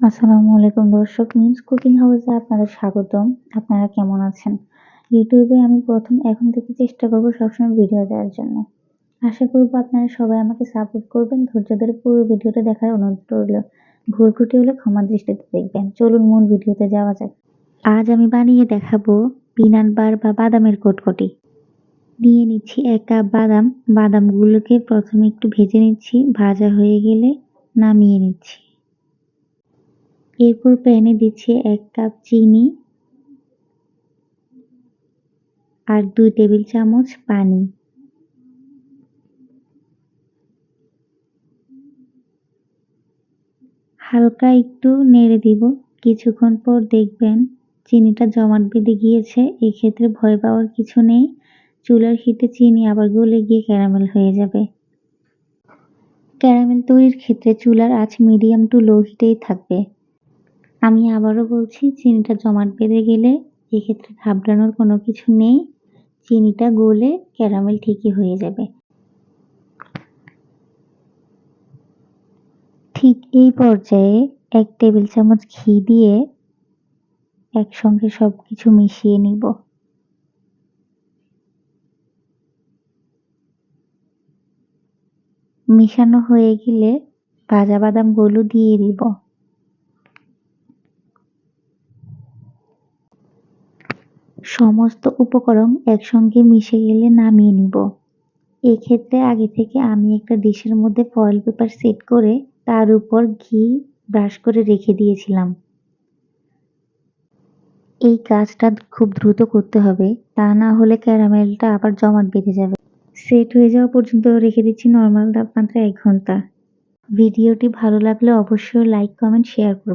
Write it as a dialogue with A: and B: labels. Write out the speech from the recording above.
A: আসসালামু আলাইকুম দর্শক, মিমস কুকিং হাউসে আপনাদের স্বাগতম। আপনারা কেমন আছেন? ইউটিউবে আমি এখন থেকে চেষ্টা করব সবসময় ভিডিও দেওয়ার জন্য। আশা করব আপনারা সবাই আমাকে সাপোর্ট করবেন। ধৈর্য ধরে পুরো ভিডিওটা দেখার অনুরোধ রইল। ভুল ত্রুটি হলে ক্ষমার দৃষ্টিতে দেখবেন। চলুন মূল ভিডিওতে যাওয়া যাক। আজ আমি বানিয়ে দেখাবো পিনাট বার বা বাদামের কটকটি। নিয়ে নিচ্ছি 1 কাপ বাদাম। বাদামগুলোকে প্রথমে একটু ভেজে নিচ্ছি। ভাজা হয়ে গেলে নামিয়ে নিচ্ছি। এরপর প্যানে দিচ্ছি 1 কাপ চিনি আর 2 টেবিল চামচ পানি। হালকা একটু নেড়ে দিব। কিছুক্ষণ পর দেখবেন চিনিটা জমাট বেঁধে গিয়েছে। এক্ষেত্রে ভয় পাওয়ার কিছু নেই। চুলার হিটে চিনি আবার গলে গিয়ে ক্যারামেল হয়ে যাবে। ক্যারামেল তৈরির ক্ষেত্রে চুলার আঁচ মিডিয়াম টু লো হিটেই থাকবে। আমি আবারও বলছি, চিনিটা জমাট বেঁধে গেলে এক্ষেত্রে ঘাবড়ানোর কোনো কিছু নেই। চিনিটা গলে ক্যারামেল ঠিকই হয়ে যাবে। ঠিক এই পর্যায়ে 1 টেবিল চামচ ঘি দিয়ে একসঙ্গে সবকিছু মিশিয়ে নিব। মিশানো হয়ে গেলে ভাজা বাদামগুলো দিয়ে দিব। সমস্ত উপকরণ একসঙ্গে মিশে গেলে নামিয়ে নিব। এক্ষেত্রে আগে থেকে আমি একটা ডিশের মধ্যে ফয়েল পেপার সেট করে তার উপর ঘি ব্রাশ করে রেখে দিয়েছিলাম। এই কাজটা খুব দ্রুত করতে হবে, তা না হলে ক্যারামেলটা আবার জমাট বেঁধে যাবে। সেট হয়ে যাওয়া পর্যন্ত রেখে দিচ্ছি নরমাল তাপমাত্রায় 1 ঘন্টা। ভিডিওটি ভালো লাগলে অবশ্যই লাইক, কমেন্ট, শেয়ার করবেন।